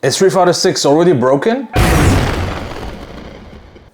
Is Street Fighter 6 already broken?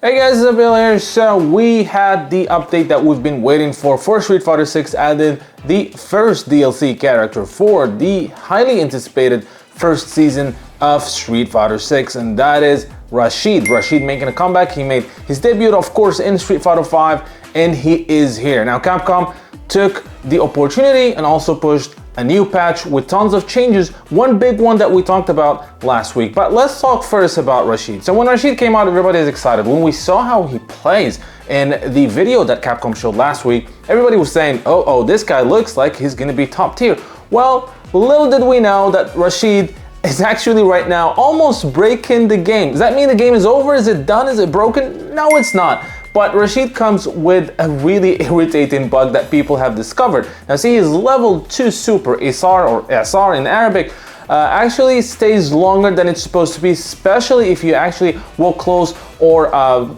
Hey guys, it's Bill here. So we had the update that we've been waiting for Street Fighter 6 added the first DLC character for the highly anticipated first season of Street Fighter 6, and that is Rashid. Rashid making a comeback. He made his debut, of course, in Street Fighter 5, and he is here. Now Capcom took the opportunity and also pushed a new patch with tons of changes, one big one that we talked about last week. But let's talk first about Rashid. So when Rashid came out, everybody is excited. When we saw how he plays in the video that Capcom showed last week, everybody was saying, oh, this guy looks like he's gonna be top tier. Well, little did we know that Rashid is actually right now almost breaking the game. Does that mean the game is over? Is it done? Is it broken? No, it's not. But Rashid comes with a really irritating bug that people have discovered. Now see, his level 2 super, SR or SR in Arabic, actually stays longer than it's supposed to be, especially if you actually walk close or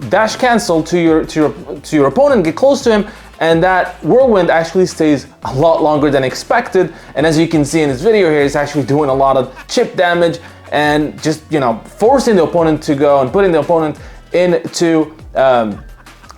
dash cancel to your opponent, get close to him, and that whirlwind actually stays a lot longer than expected. And as you can see in this video here, it's actually doing a lot of chip damage and just, you know, forcing the opponent to go and putting the opponent into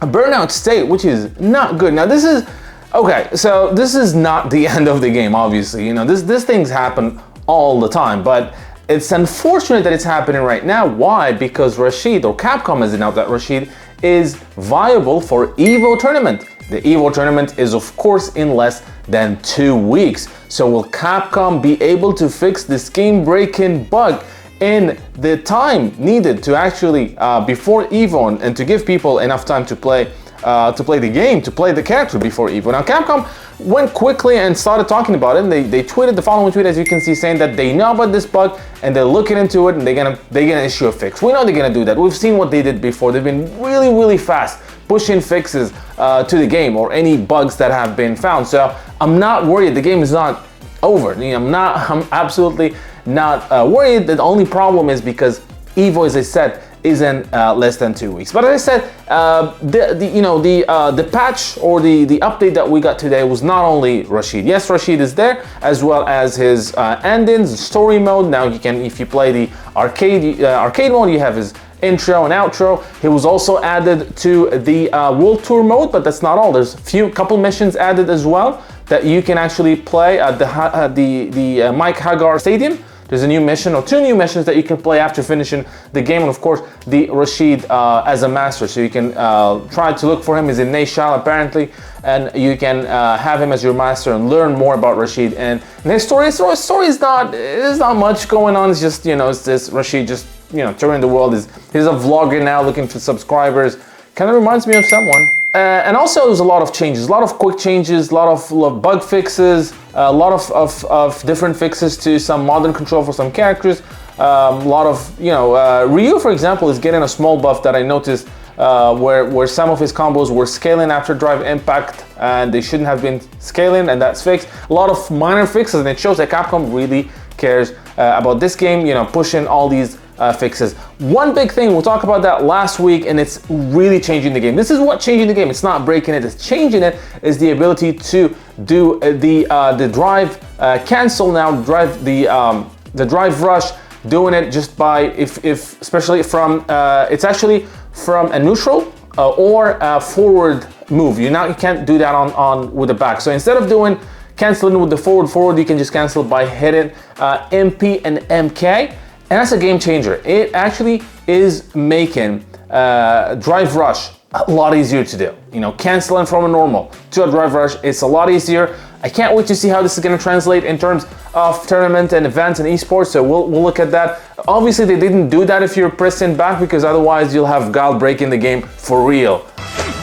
a burnout state, which is not good. Now this is okay, so this is not the end of the game, obviously. You know, these things happen all the time, but it's unfortunate that it's happening right now. Why? Because Rashid, or Capcom has announced that Rashid is viable for Evo tournament. The Evo tournament is of course in less than 2 weeks. So will Capcom be able to fix this game-breaking bug in the time needed to actually before Evo, and to give people enough time to play the game, to play the character before Evo? Now Capcom went quickly and started talking about it, and they tweeted the following tweet, as you can see, saying that they know about this bug and they're looking into it and they're gonna issue a fix. We know they're gonna do that. We've seen what they did before. They've been really fast pushing fixes to the game or any bugs that have been found. So I'm not worried. The game is not over. You know, I'm absolutely not worried. The only problem is because Evo, as I said, is in less than 2 weeks. But as I said, the patch or the update that we got today was not only Rashid. Yes, Rashid is there, as well as his endings, story mode. Now you can, if you play the arcade mode, you have his intro and outro. He was also added to the World Tour mode, but that's not all. There's a couple missions added as well that you can actually play at the Mike Hagar Stadium. There's a new mission, or 2 new missions that you can play after finishing the game, and of course the Rashid as a master. So you can try to look for him. He's in Neyshal apparently, and you can have him as your master and learn more about Rashid and his story. His story is not much going on. It's just, you know, it's this Rashid just, you know, touring the world. He's a vlogger now, looking for subscribers. Kind of reminds me of someone. And also there's a lot of changes, a lot of quick changes, a lot of bug fixes, a lot of different fixes to some modern control for some characters. A lot of, you know, Ryu, for example, is getting a small buff that I noticed where some of his combos were scaling after drive impact and they shouldn't have been scaling, and that's fixed. A lot of minor fixes, and it shows that Capcom really cares about this game, you know, pushing all these fixes. One big thing, we'll talk about that last week, and it's really changing the game. This is what changing the game. It's not breaking it, it's changing it, is the ability to do the drive cancel now, the drive rush, doing it just by if especially from it's actually from a neutral or a forward move. You can't do that on with the back. So instead of doing canceling with the forward, you can just cancel by hitting MP and MK. And that's a game changer. It actually is making drive rush a lot easier to do. You know, canceling from a normal to a drive rush, it's a lot easier. I can't wait to see how this is going to translate in terms of tournament and events and esports. So we'll look at that. Obviously, they didn't do that if you're pressing back, because otherwise you'll have Gal breaking the game for real.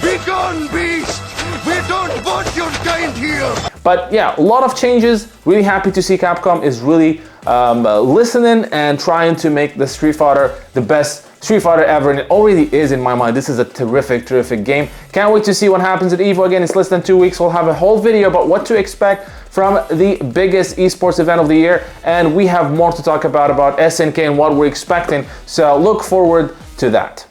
Be gone, beast! We don't want your kind here! But yeah, a lot of changes. Really happy to see Capcom is really listening and trying to make the Street Fighter the best Street Fighter ever, and it already is in my mind. This is a terrific game. Can't wait to see what happens at Evo. Again, it's less than 2 weeks. We'll have a whole video about what to expect from the biggest esports event of the year, and we have more to talk about SNK and what we're expecting. So look forward to that.